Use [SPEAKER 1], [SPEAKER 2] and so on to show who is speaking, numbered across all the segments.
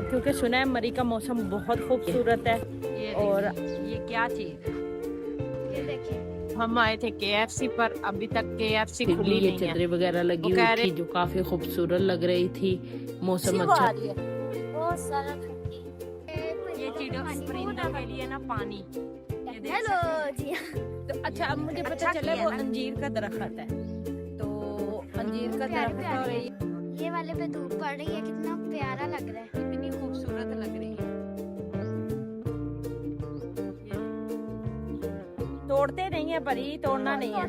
[SPEAKER 1] क्योंकि सुना है मरी का मौसम बहुत खूबसूरत है। और ये क्या चीज है?
[SPEAKER 2] ये देखिए,
[SPEAKER 1] हम आए थे KFC पर, अभी तक KFC खुली नहीं है।
[SPEAKER 3] चद्दरें वगैरह लगी हुई थी जो काफी खूबसूरत लग रही थी। मौसम अच्छा।
[SPEAKER 2] बहुत सारा ठंडी।
[SPEAKER 1] ये परिंदों के लिए ना पानी। ये देख
[SPEAKER 2] हेलो
[SPEAKER 1] सकते
[SPEAKER 2] जी।
[SPEAKER 1] हैं। तो अच्छा, अब मुझे पता चला
[SPEAKER 3] किया
[SPEAKER 1] वो
[SPEAKER 3] ना।
[SPEAKER 1] अंजीर का दरख्त है। तो अंजीर का
[SPEAKER 2] प्यारे
[SPEAKER 1] दरख्त है और
[SPEAKER 2] प्यारे। ये वाले पे धूप पड़ रही है, कितना प्यारा लग रहा है।
[SPEAKER 1] कितनी खूबसूरत लग रही है। तोड़ते नहीं है परी, तोड़ना नहीं है।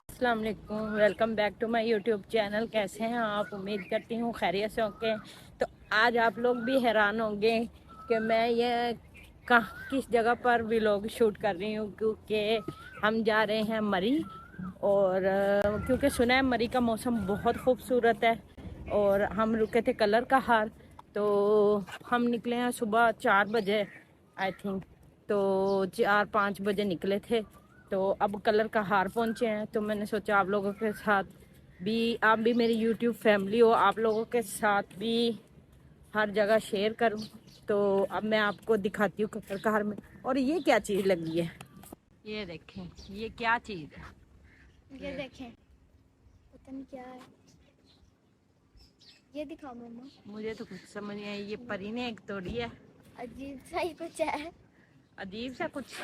[SPEAKER 1] अस्सलाम वालेकुम, welcome back to my YouTube channel. कैसे हैं आप? उम्मीद करती हूँ खैरियत से होंगे। तो आज आप लोग भी हैरान होंगे कि मैं ये किस जगह पर व्लॉग शूट कर रही हूँ, क्योंकि हम जा रहे हैं मरी। और क्योंकि सुना है मरी का मौसम बहुत खूबसूरत है। और हम रुके थे कलर का हार, तो हम निकले हैं सुबह 4 बजे आई थिंक। तो 4-5 बजे निकले थे, तो अब कलर का हार पहुंचे हैं। तो मैंने सोचा आप लोगों के साथ भी, आप भी मेरी यूट्यूब फैमिली हो, आप लोगों के साथ भी हर जगह शेयर करूं। तो अब मैं आपको दिखाती हूँ कलर का हार में। और ये क्या चीज़ लगी है, ये देखें, ये क्या चीज़ है?
[SPEAKER 2] ये देखें, पता नहीं क्या है। ये दिखाओ मम्मा।
[SPEAKER 1] मुझे तो कुछ समझ नहीं आई। ये परी ने एक तोड़ी है।
[SPEAKER 2] अजीब सा ही कुछ है।
[SPEAKER 1] अजीब सा कुछ।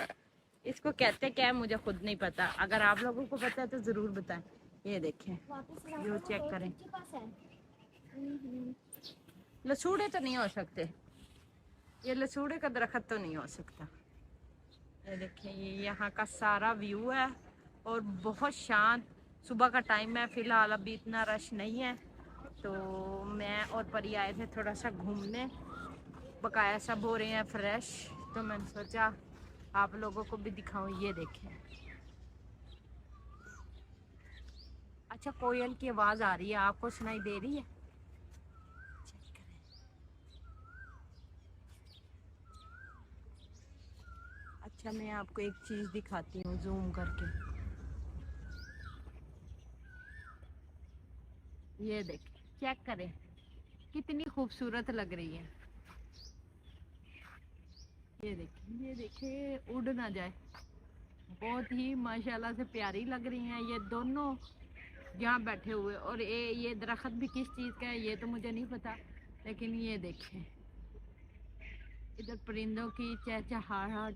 [SPEAKER 1] इसको कहते क्या है मुझे खुद नहीं पता। अगर आप लोगों को पता है तो ज़रूर बताएं। ये देखें, ये चेक करें। लसूड़े तो नहीं हो सकते, ये लसूड़े का दरख्त तो नहीं हो सकता। ये देखें, ये यहाँ का सारा व्यू है और बहुत शांत। सुबह का टाइम है, फिलहाल अभी इतना रश नहीं है। तो मैं और परी आए थे थोड़ा सा घूमने, बकाया सब हो रहे हैं फ्रेश। तो मैंने सोचा आप लोगों को भी दिखाऊं। ये देखें, अच्छा कोयल की आवाज़ आ रही है, आपको सुनाई दे रही है? चेक करें। अच्छा मैं आपको एक चीज़ दिखाती हूँ जूम करके। ये देखें, चेक करें, कितनी खूबसूरत लग रही है। ये देखें, उड़ ना जाए। बहुत ही माशाल्लाह से प्यारी लग रही हैं ये दोनों यहाँ बैठे हुए। और ये दरख्त भी किस चीज़ का है ये तो मुझे नहीं पता, लेकिन ये देखें, इधर परिंदों की चहचहाहट।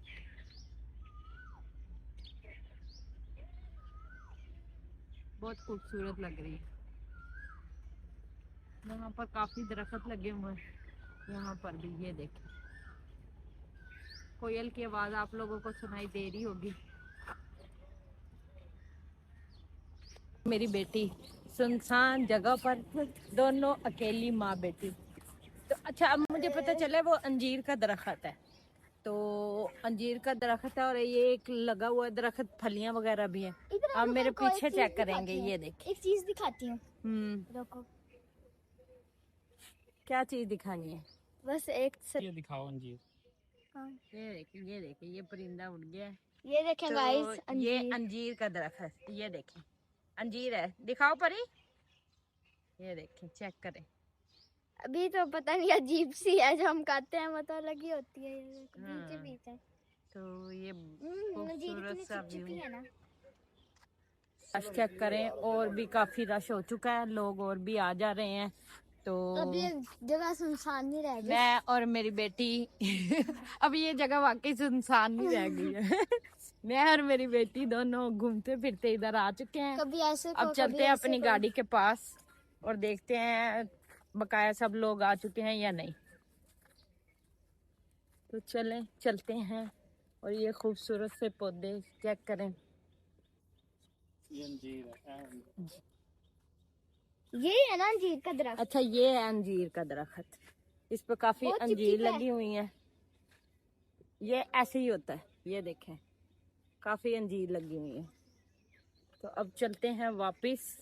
[SPEAKER 1] बहुत खूबसूरत लग रही है। यहाँ पर काफ़ी दरख्त लगे हुए हैं, यहाँ पर भी। ये देखें, कोयल की आवाज़ आप लोगों को सुनाई दे रही होगी। मेरी बेटी सुनसान जगह पर, दोनों अकेली माँ बेटी। तो अच्छा, अब मुझे पता चला वो अंजीर का दरख्त है। तो अंजीर का दरख्त है और ये एक लगा हुआ दरख्त, फलियां वगैरह भी हैं। आप मेरे पीछे चेक करेंगे। ये देखिए,
[SPEAKER 2] एक चीज दिखाती हूँ, रुको।
[SPEAKER 1] क्या चीज दिखानी है?
[SPEAKER 2] बस एक
[SPEAKER 4] ये दिखाओ अंजीर।
[SPEAKER 2] हाँ।
[SPEAKER 1] ये देखिए, ये परिंदा उड़ गया है।
[SPEAKER 2] ये देखें गाइस,
[SPEAKER 1] तो ये अंजीर का दरख्त, ये देखें अंजीर है। दिखाओ परी, ये देखें, चेक करें।
[SPEAKER 2] अभी तो पता नहीं, अजीब सी है जो हम खाते हैं, मतलब लगी होती है। ये देखो, बीच बीच है।
[SPEAKER 1] तो ये
[SPEAKER 2] अंजीर
[SPEAKER 1] खूबसूरत
[SPEAKER 2] इतनी
[SPEAKER 1] सा
[SPEAKER 2] चिपचिपी
[SPEAKER 1] व्यू
[SPEAKER 2] है ना।
[SPEAKER 1] रश चेक करें। और भी काफी रश हो चुका है, लोग और भी आ जा रहे हैं। तो
[SPEAKER 2] अब ये जगह सुनसान नहीं रह गई।
[SPEAKER 1] मैं और मेरी बेटी अब ये जगह वाकई सुनसान नहीं रह गई है। मैं और मेरी बेटी दोनों घूमते फिरते इधर आ चुके हैं।
[SPEAKER 2] कभी ऐसे
[SPEAKER 1] अब चलते हैं अपनी गाड़ी के पास और देखते हैं बकाया सब लोग आ चुके हैं या नहीं। तो चलते हैं। और ये खूबसूरत से पौधे चेक करें।
[SPEAKER 4] ये अंजीर है।
[SPEAKER 2] ये है ना अंजीर का दरख्त।
[SPEAKER 1] अच्छा, ये है अंजीर का दरख्त, इस पर काफी
[SPEAKER 2] बहुत
[SPEAKER 1] अंजीर
[SPEAKER 2] चिपचिपा है।
[SPEAKER 1] लगी हुई हैं। ये ऐसे ही होता है, ये देखें, काफी अंजीर लगी हुई है। तो अब चलते हैं वापस।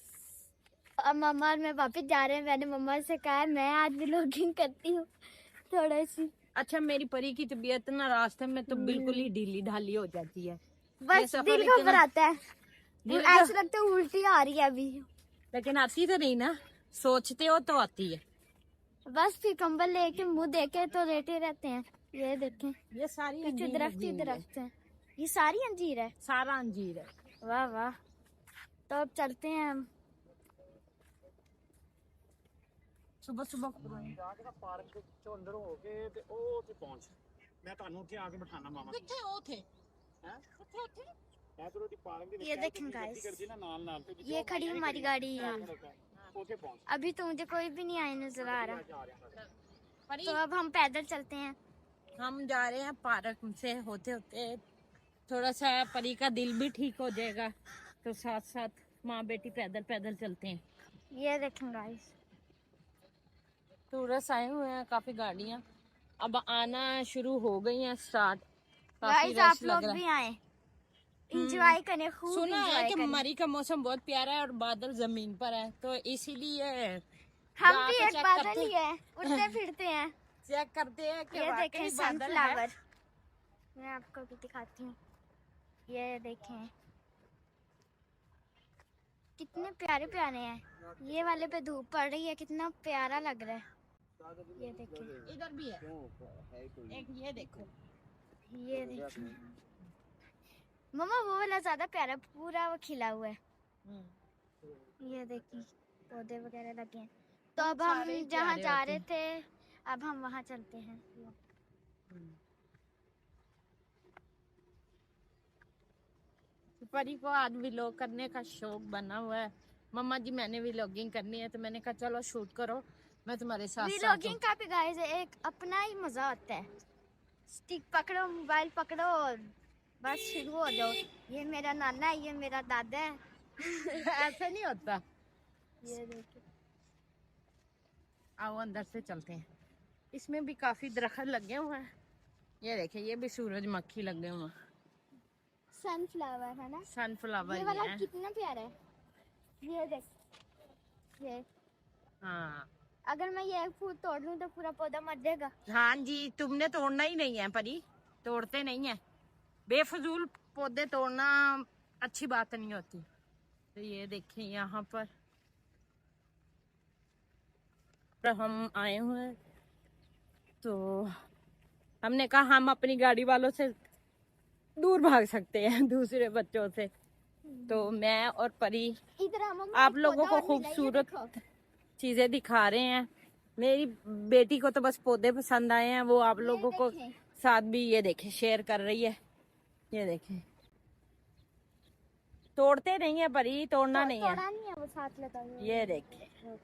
[SPEAKER 2] अब मम्मा और मैं वापस जा रहे हैं। मैंने मम्मा से कहा है मैं आज व्लॉगिंग करती हूँ थोड़ा सी।
[SPEAKER 1] अच्छा, मेरी परी की तबीयत ना रास्ते में तो बिल्कुल ही ढीली ढाली हो जाती है।
[SPEAKER 2] बस दिल घबराता है, ऐसा लगता है उल्टी आ रही है अभी।
[SPEAKER 1] लेकिन आती तो नहीं ना, सोचते हो तो आती है।
[SPEAKER 2] बस फिर कंबल लेके मुंह देके तो लेटे रहते हैं। ये देखें,
[SPEAKER 1] ये सारी
[SPEAKER 2] पीछे
[SPEAKER 1] अंजीर
[SPEAKER 2] दरख्त
[SPEAKER 1] लगी
[SPEAKER 2] ही
[SPEAKER 1] हुई है।
[SPEAKER 2] दरख्त है। ये सारी अंजीर है।
[SPEAKER 1] सारा अंजीर है।
[SPEAKER 2] वाह वाह। तो अब चलते हैं हम।
[SPEAKER 1] सुबह सुबह
[SPEAKER 4] ਜਾ ਕੇ ਨਾ ਪਾਰਕ ਦੇ ਵਿੱਚੋਂ ਅੰਦਰ ਹੋ ਕੇ ਤੇ ਉਹ ਤੇ ਪਹੁੰਚ ਮੈਂ ਤੁਹਾਨੂੰ ਉੱਥੇ ਆ ਕੇ ਬਿਠਾਣਾ ਮਾਮਾ
[SPEAKER 1] कितने वो थे?
[SPEAKER 4] ਹੈ
[SPEAKER 1] कितने थे?
[SPEAKER 4] ਮੈਂ ਤੇ ਰੋਟੀ ਪਾਰਕ ਦੇ ਵਿੱਚ
[SPEAKER 2] ये
[SPEAKER 4] ਆ ਕੇ
[SPEAKER 2] देखें
[SPEAKER 4] ਗੱਡੀ
[SPEAKER 2] guys,
[SPEAKER 4] ਕਰਦੀ ਨਾ ਨਾਲ ਨਾਲ ਤੇ
[SPEAKER 2] ये खड़ी हमारी गाड़ी यहाँ।
[SPEAKER 4] ਉੱਥੇ ਪਹੁੰਚ
[SPEAKER 2] अभी तो मुझे कोई भी नहीं आया नजर आ रहा।
[SPEAKER 4] ਜਾ ਰਿਹਾ
[SPEAKER 1] परी,
[SPEAKER 2] तो अब हम पैदल चलते हैं।
[SPEAKER 1] हम जा रहे हैं पार्क से होते होते, थोड़ा सा परी का दिल भी ठीक हो जाएगा, तो साथ साथ माँ बेटी पैदल पैदल चलते हैं।
[SPEAKER 2] ये देखें गाइस,
[SPEAKER 1] टूरिस्ट आए हुए हैं, काफी गाड़ियाँ अब आना शुरू हो गई हैं स्टार्ट। काफी
[SPEAKER 2] गाइस
[SPEAKER 1] रश
[SPEAKER 2] आप
[SPEAKER 1] लग
[SPEAKER 2] लोग
[SPEAKER 1] रहा
[SPEAKER 2] भी
[SPEAKER 1] है।
[SPEAKER 2] आए, इंजॉय करें, खूब
[SPEAKER 1] सुना है
[SPEAKER 2] इंजॉय
[SPEAKER 1] कि
[SPEAKER 2] करें।
[SPEAKER 1] मरी का मौसम बहुत प्यारा है और बादल जमीन पर है, तो इसीलिए
[SPEAKER 2] हम
[SPEAKER 1] जा
[SPEAKER 2] भी
[SPEAKER 1] के
[SPEAKER 2] एक
[SPEAKER 1] चेक
[SPEAKER 2] बादल
[SPEAKER 1] करते
[SPEAKER 2] ही है, उड़ते फिरते हैं।
[SPEAKER 1] चेक करते हैं कि
[SPEAKER 2] ये
[SPEAKER 1] वाकई
[SPEAKER 2] देखें
[SPEAKER 1] बादल है।
[SPEAKER 2] सनफ्लावर, मैं आपको भी दिखाती हूँ। ये देखें कितने प्यारे प्यारे हैं। ये वाले पे धूप पड़ रही है, कितना प्यारा लग रहा है। ये देखें,
[SPEAKER 1] इधर भी है एक, ये देखो।
[SPEAKER 2] ये देखें मम्मा, वो वाला ज्यादा प्यारा, पूरा वो खिला हुआ है। ये देखिए पौधे वगैरह लगे हैं। तो अब हम
[SPEAKER 1] सारे ही
[SPEAKER 2] जहाँ
[SPEAKER 1] प्यारे
[SPEAKER 2] जा
[SPEAKER 1] होते
[SPEAKER 2] रहे थे, अब हम वहाँ चलते हैं।
[SPEAKER 1] परी को आज व्लॉग करने का शौक बना हुआ है। मम्मा जी मैंने व्लॉगिंग करनी है, तो मैंने कहा चलो शूट करो, मैं तुम्हारे साथ साथ
[SPEAKER 2] व्लॉगिंग का भी गाइस एक अपना ही मजा आता है। स्टिक पकड़ो, मोबाइल पकड़ो और बस शुरू हो जाओ। ये मेरा नाना है, ये मेरा दादा है।
[SPEAKER 1] हूँ। ऐसे नहीं होता।
[SPEAKER 2] ये देखो,
[SPEAKER 1] आओ अंदर से चलते हैं। इसमें भी काफी दरख्त लगे हुए हैं। ये देखिए, ये भी सूरजमुखी लगे हुए हैं,
[SPEAKER 2] सनफ्लावर है ना।
[SPEAKER 1] सनफ्लावर
[SPEAKER 2] ये वाला
[SPEAKER 1] है।
[SPEAKER 2] कितना प्यारा है। ये देख, ये
[SPEAKER 1] हाँ
[SPEAKER 2] अगर मैं ये फूल तोड़ लूं तो पूरा पौधा मर जाएगा।
[SPEAKER 1] हाँ जी, तुमने तोड़ना ही नहीं है परी, तोड़ते नहीं है। बेफजूल पौधे तोड़ना अच्छी बात नहीं होती। तो ये देखें यहाँ पर हम आए हुए हैं, तो हमने कहा हम अपनी गाड़ी वालों से दूर भाग सकते हैं, दूसरे बच्चों से। तो मैं और परी
[SPEAKER 2] इधर हम
[SPEAKER 1] आप लोगों को खूबसूरत चीजें दिखा रहे हैं। मेरी बेटी को तो बस पौधे पसंद आए हैं, वो आप लोगों को साथ भी ये देखें शेयर कर रही है। ये देखें, तोड़ते नहीं है परी, तोड़ना नहीं है।
[SPEAKER 2] तोड़ा नहीं है, वो साथ लगा हुआ है।
[SPEAKER 1] ये देखें,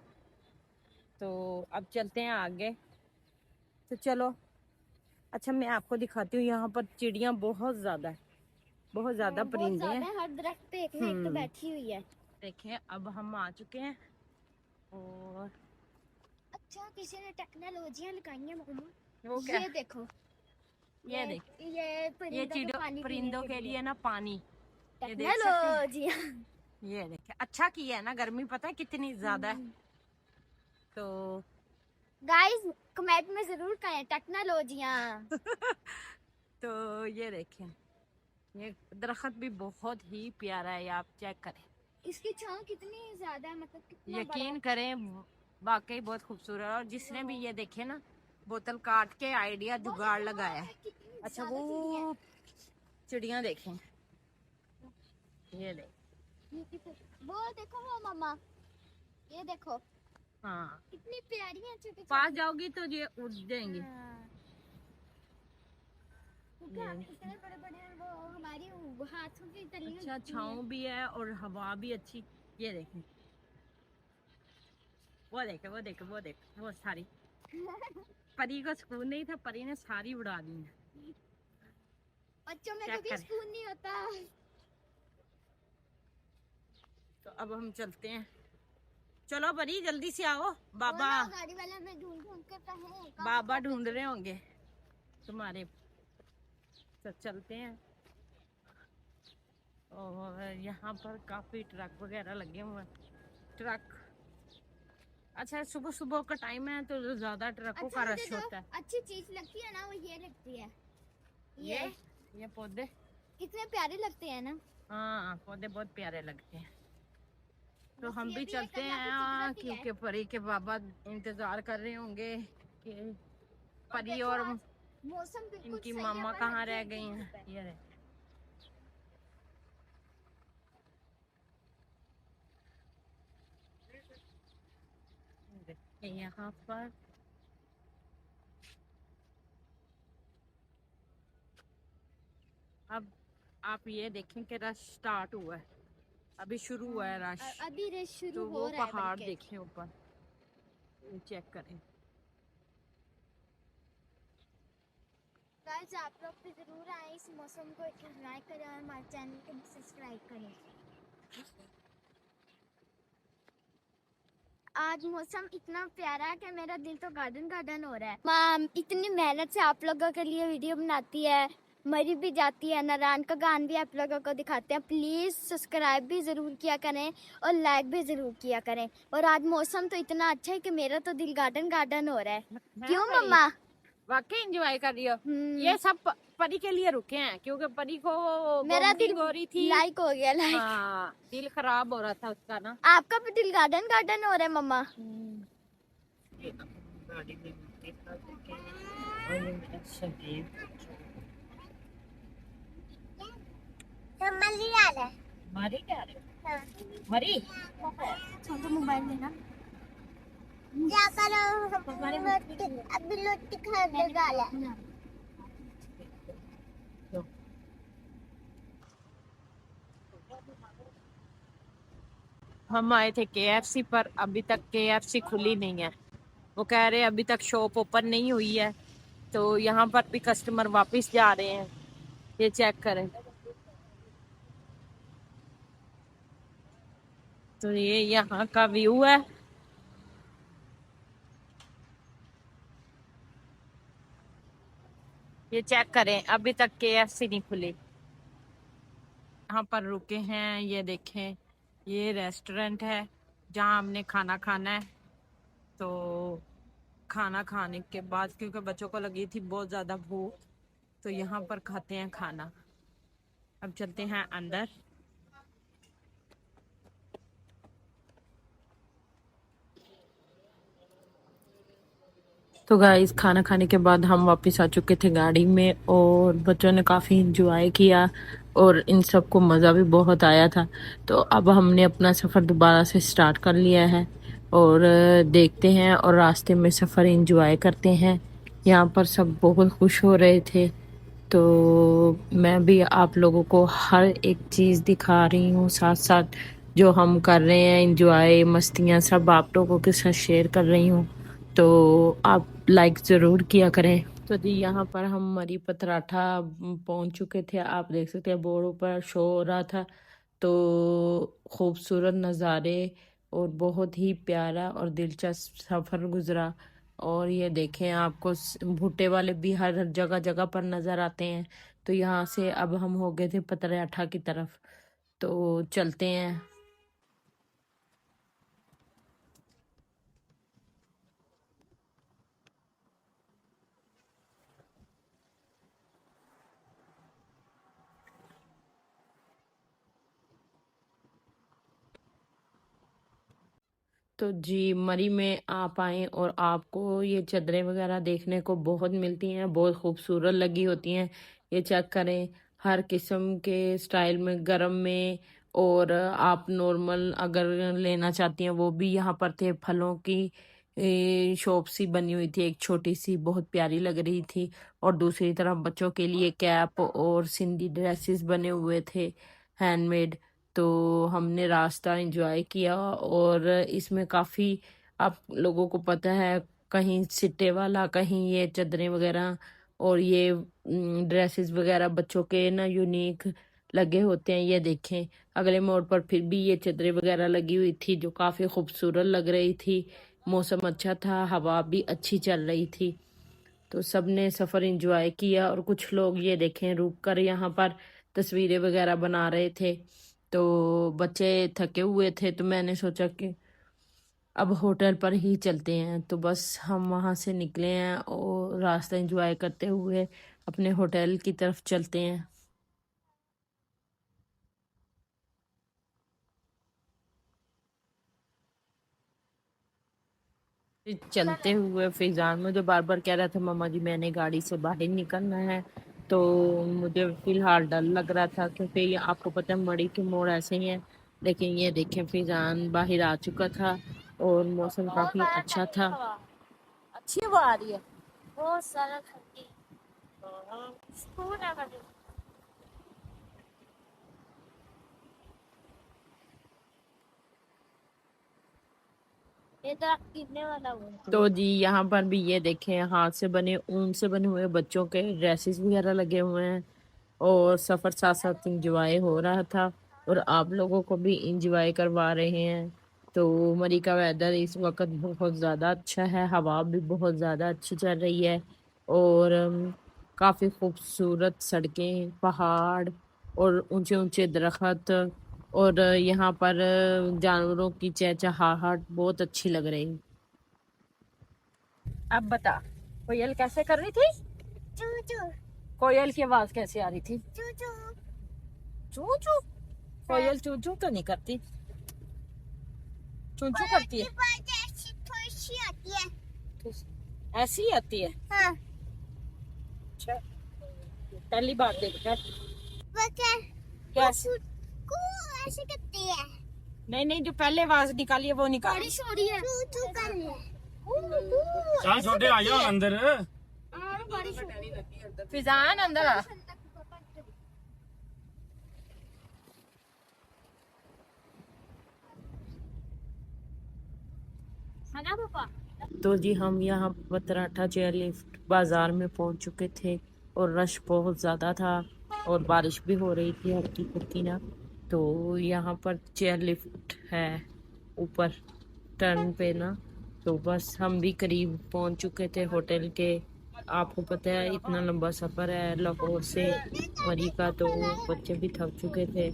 [SPEAKER 1] तो अब चलते हैं आगे। तो चलो, अच्छा मैं आपको दिखाती हूँ, यहाँ पर चिड़ियाँ बहुत ज्यादा है, बहुत ज्यादा
[SPEAKER 2] बहुत
[SPEAKER 1] परिंदे
[SPEAKER 2] ज्यादा
[SPEAKER 1] हैं।
[SPEAKER 2] है, हर दरख्त पे एक ना एक तो बैठी हुई है।
[SPEAKER 1] देखें अब हम आ चुके हैं और
[SPEAKER 2] अच्छा, किसी ने टेक्नोलॉजियां लगाई हैं मम्मा।
[SPEAKER 1] वो क्या,
[SPEAKER 2] ये देखो,
[SPEAKER 1] ये देख,
[SPEAKER 2] ये
[SPEAKER 1] ये
[SPEAKER 2] परिंदों को पानी
[SPEAKER 1] परिंदों के लिए ना पानी, ये देख सकते हैं।
[SPEAKER 2] टेक्नोलॉजियां।
[SPEAKER 1] ये देखे, अच्छा किया है ना, गर्मी पता है कितनी ज्यादा है। तो
[SPEAKER 2] गाइस कमेंट में जरूर करें टेक्नोलॉजियां।
[SPEAKER 1] तो ये देखें, ये दरख्त भी बहुत ही प्यारा है, आप चेक करें,
[SPEAKER 2] इसकी छांव कितनी ज्यादा है, मतलब कितना
[SPEAKER 1] यकीन करें, वाकई बहुत खूबसूरत है। और जिसने भी ये देखे ना, बोतल काट के आइडिया जुगाड़ लगाया है। अच्छा वो चिड़िया देखें, ये देख,
[SPEAKER 2] वो देखो वो मम्मा, ये देखो
[SPEAKER 1] हाँ
[SPEAKER 2] कितनी प्यारी है छोटी
[SPEAKER 1] पास जाओगी तो ये उड़ जाएंगी।
[SPEAKER 2] इतने बड़े बड़े वो हमारी हाथों की तलियों
[SPEAKER 1] अच्छा छाँव भी है और हवा भी अच्छी। ये देखें, वो देखे, वो देखे, वो देखे, वो सारी परी को सुकून नहीं था, परी ने सारी उड़ा दी है।
[SPEAKER 2] बच्चों में
[SPEAKER 1] क्या
[SPEAKER 2] कभी
[SPEAKER 1] करें?
[SPEAKER 2] सुकून नहीं होता।
[SPEAKER 1] तो अब हम चलते हैं, चलो परी जल्दी से आओ, बाबा
[SPEAKER 2] वो ना गाड़ी वाला में ढूंढ ढूंढ के कहे
[SPEAKER 1] बाबा ढूंढ रहे होंगे तुम्हारे। तो चलते हैं, और यहाँ पर काफी ट्रक वगैरह लगे हुए हैं। ट्रक, अच्छा सुबह सुबह का टाइम है तो ज्यादा ट्रकों का
[SPEAKER 2] मुझे
[SPEAKER 1] रश
[SPEAKER 2] जो
[SPEAKER 1] होता है।
[SPEAKER 2] अच्छी चीज लगती है ना, वो ये लगती है।
[SPEAKER 1] ये पौधे
[SPEAKER 2] कितने प्यारे लगते हैं ना।
[SPEAKER 1] हाँ, पौधे बहुत प्यारे लगते हैं। तो हम भी
[SPEAKER 2] ये
[SPEAKER 1] चलते
[SPEAKER 2] करना
[SPEAKER 1] हैं
[SPEAKER 2] तो कुदरती है।
[SPEAKER 1] क्योंकि परी के बाबा इंतजार कर रहे होंगे कि परी
[SPEAKER 2] देखो
[SPEAKER 1] और
[SPEAKER 2] आज मौसम बिल्कुल
[SPEAKER 1] इनकी
[SPEAKER 2] सही है,
[SPEAKER 1] मामा
[SPEAKER 2] पर
[SPEAKER 1] कहाँ
[SPEAKER 2] हल्की
[SPEAKER 1] रह
[SPEAKER 2] हल्की
[SPEAKER 1] गई हैं।
[SPEAKER 2] धूप है।
[SPEAKER 1] ये रहे। देखिए यहाँ पर अब आप ये देखें कि रश स्टार्ट हुआ है, अभी शुरू हुआ है रश।
[SPEAKER 2] अभी रेस शुरू
[SPEAKER 1] तो
[SPEAKER 2] हो
[SPEAKER 1] वो
[SPEAKER 2] रहा है
[SPEAKER 1] पहाड़
[SPEAKER 2] बल्कि।
[SPEAKER 1] देखें ऊपर, ये चेक करें।
[SPEAKER 2] गाइस आप लोग भी जरूर आए, इस मौसम को एंजॉय करें और हमारे चैनल को सब्सक्राइब करें। आज मौसम इतना प्यारा है कि मेरा दिल तो गार्डन गार्डन हो रहा है। माँ इतनी मेहनत से आप लोगों के लिए वीडियो बनाती है, मरी भी जाती है, नारायण का गान भी आप लोगों को दिखाते हैं। प्लीज़ सब्सक्राइब भी ज़रूर किया करें और लाइक भी ज़रूर किया करें। और आज मौसम तो इतना अच्छा है कि मेरा तो दिल गार्डन गार्डन हो रहा है। क्यों
[SPEAKER 1] परी?
[SPEAKER 2] मम्मा?
[SPEAKER 1] वाकई एंजॉय कर रही हो।
[SPEAKER 2] हम्म,
[SPEAKER 1] ये सब परी के लिए रुके हैं क्योंकि परी को
[SPEAKER 2] मेरा दिल
[SPEAKER 1] वोमिटिंग हो रही थी।
[SPEAKER 2] लाइक हो गया, लाइक।
[SPEAKER 1] हाँ, दिल खराब हो रहा था उसका ना।
[SPEAKER 2] आपका भी दिल गार्डन गार्डन हो रहा है मम्मा?
[SPEAKER 1] मरी क्या रे? मरी
[SPEAKER 2] छोटा मोबाइल लेना। अभी रोटी खाने वाला।
[SPEAKER 1] हम आए थे KFC पर, अभी तक KFC खुली नहीं है। वो कह रहे अभी तक शॉप ओपन नहीं हुई है। तो यहाँ पर भी कस्टमर वापस जा रहे हैं। ये चेक करें। तो ये यहाँ का व्यू है। ये चेक करें, अभी तक KFC नहीं खुली। यहाँ पर रुके हैं, ये देखें, ये रेस्टोरेंट है जहाँ हमने खाना खाना है। तो खाना खाने के बाद क्योंकि बच्चों को लगी थी बहुत ज़्यादा भूख, तो यहाँ पर खाते हैं खाना। अब चलते हैं अंदर। तो गाइस खाना खाने के बाद हम वापस आ चुके थे गाड़ी में और बच्चों ने काफ़ी इंजॉय किया और इन सब को मज़ा भी बहुत आया था। तो अब हमने अपना सफ़र दोबारा से स्टार्ट कर लिया है और देखते हैं और रास्ते में सफ़र इंजॉय करते हैं। यहाँ पर सब बहुत खुश हो रहे थे। तो मैं भी आप लोगों को हर एक चीज़ दिखा रही हूँ, साथ साथ जो हम कर रहे हैं इंजॉय मस्तियाँ सब आप लोगों के साथ शेयर कर रही हूँ। तो आप लाइक ज़रूर किया करें। तो जी यहाँ पर हम मरी पथराठा पहुँच चुके थे। आप देख सकते हैं बोर्ड ऊपर शो हो रहा था। तो खूबसूरत नज़ारे और बहुत ही प्यारा और दिलचस्प सफ़र गुजरा। और ये देखें आपको भुट्टे वाले भी हर जगह जगह पर नज़र आते हैं। तो यहाँ से अब हम हो गए थे पथराठा की तरफ, तो चलते हैं। तो जी मरी में आप आएँ और आपको ये चादरें वगैरह देखने को बहुत मिलती हैं, बहुत खूबसूरत लगी होती हैं। ये चेक करें, हर किस्म के स्टाइल में, गरम में, और आप नॉर्मल अगर लेना चाहती हैं वो भी यहाँ पर थे। फलों की शॉप सी बनी हुई थी, एक छोटी सी, बहुत प्यारी लग रही थी। और दूसरी तरफ बच्चों के लिए कैप और सिंधी ड्रेसेस बने हुए थे, हैंडमेड। तो हमने रास्ता एंजॉय किया और इसमें काफ़ी, आप लोगों को पता है, कहीं सिट्टे वाला, कहीं ये चादरें वगैरह और ये ड्रेसेस वगैरह बच्चों के ना यूनिक लगे होते हैं। ये देखें अगले मोड़ पर फिर भी ये चादरें वगैरह लगी हुई थी जो काफ़ी खूबसूरत लग रही थी। मौसम अच्छा था, हवा भी अच्छी चल रही थी। तो सबने सफ़र एंजॉय किया और कुछ लोग ये देखें रुक कर यहाँ पर तस्वीरें वगैरह बना रहे थे। तो बच्चे थके हुए थे तो मैंने सोचा कि अब होटल पर ही चलते हैं। तो बस हम वहाँ से निकले हैं और रास्ता एंजॉय करते हुए अपने होटल की तरफ चलते हैं।
[SPEAKER 3] चलते हुए फिजान मुझे बार बार कह रहा था मम्मा जी मैंने गाड़ी से बाहर निकलना है। तो मुझे फिलहाल डर लग रहा था क्योंकि ये आपको पता है मड़ी के मोड़ ऐसे ही है। लेकिन ये देखें फिजान बाहर आ चुका था और मौसम काफी अच्छा था।
[SPEAKER 1] अच्छी हवा आ रही है।
[SPEAKER 2] बहुत सारा ठंडी सुकून है मुझे। ये दरख्त गिरने वाला हुआ।
[SPEAKER 3] तो जी यहाँ पर भी ये देखें हाथ से बने ऊन से बने हुए बच्चों के ड्रेसेस वगैरह लगे हुए हैं और सफर साथ साथ इंजॉय हो रहा था और आप लोगों को भी इंजॉय करवा रहे हैं। तो मरी का वेदर इस वक्त बहुत ज़्यादा अच्छा है, हवा भी बहुत ज़्यादा अच्छी चल रही है और काफ़ी खूबसूरत सड़कें, पहाड़ और ऊंचे ऊंचे दरख्त और यहाँ पर जानवरों की चहचहाहट बहुत अच्छी लग रही।
[SPEAKER 1] अब बता, कोयल कैसे कर रही थी?
[SPEAKER 2] चू चू
[SPEAKER 1] कोयल की आवाज कैसे आ रही थी?
[SPEAKER 2] चू चू।
[SPEAKER 1] चू चू। कोयल चू चू तो नहीं करती, चू चू करती है।
[SPEAKER 2] ऐसी थोड़ी सी आती है।
[SPEAKER 1] तो ऐसी ही आती है।
[SPEAKER 2] हाँ।
[SPEAKER 1] अच्छा, पहली बार देख रहा है।
[SPEAKER 2] वो क्या
[SPEAKER 1] कैसे?
[SPEAKER 2] को ऐसे करती है।
[SPEAKER 1] नहीं नहीं, जो पहले आवाज निकाली है वो निकाल।
[SPEAKER 2] बारिश हो रही है। चू चू कर रही है।
[SPEAKER 4] चल छोटे आ जाओ अंदर।
[SPEAKER 2] बारिश हो रही है।
[SPEAKER 1] फिजान अंदर आ।
[SPEAKER 2] है ना पापा?
[SPEAKER 3] तो जी हम यहाँ पतराठा चेयर लिफ्ट बाजार में पहुँच चुके थे और रश बहुत ज़्यादा था और बारिश भी हो रही थी हल्की फुल्की ना। तो यहाँ पर चेयर लिफ्ट है ऊपर टर्न पे ना। तो बस हम भी करीब पहुँच चुके थे होटल के। आपको पता है इतना लंबा सफ़र है लाहौर से मरी का, तो बच्चे भी थक चुके थे।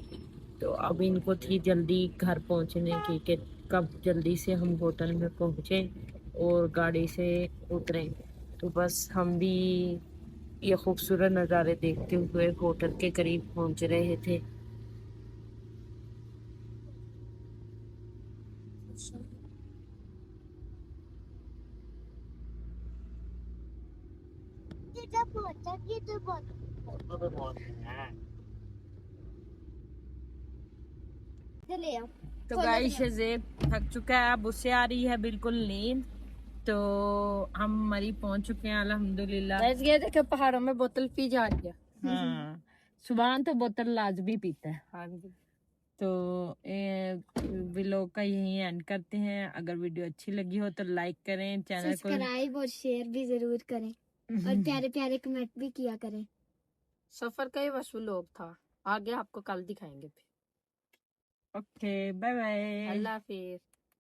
[SPEAKER 3] तो अब इनको थी जल्दी घर पहुँचने की कि कब जल्दी से हम होटल में पहुँचे और गाड़ी से उतरें। तो बस हम भी ये खूबसूरत नज़ारे देखते हुए होटल के करीब पहुँच रहे थे।
[SPEAKER 2] ये तो बहुत है, ये तो बहुत ले आओ।
[SPEAKER 1] तो गाइस शेज़ेब थक चुका है, अब उससे आ रही है बिल्कुल नींद। तो हम मरी पहुंच चुके हैं अल्हम्दुलिल्लाह।
[SPEAKER 3] ये देखे पहाड़ों में बोतल पी जा रही है।
[SPEAKER 1] हाँ, सुबह तो बोतल लाजमी पीता है।
[SPEAKER 3] हाँ जी।
[SPEAKER 1] तो व्लॉग का यही एंड करते हैं। अगर वीडियो अच्छी लगी हो तो लाइक करें, चैनल को
[SPEAKER 2] सब्सक्राइब और शेयर भी जरूर करें और प्यारे प्यारे कमेंट भी किया करें।
[SPEAKER 3] सफर का ही बस व्लॉग था, आगे आपको कल दिखाएंगे फिर।
[SPEAKER 1] Okay, bye bye.
[SPEAKER 3] अल्लाह हाफिज।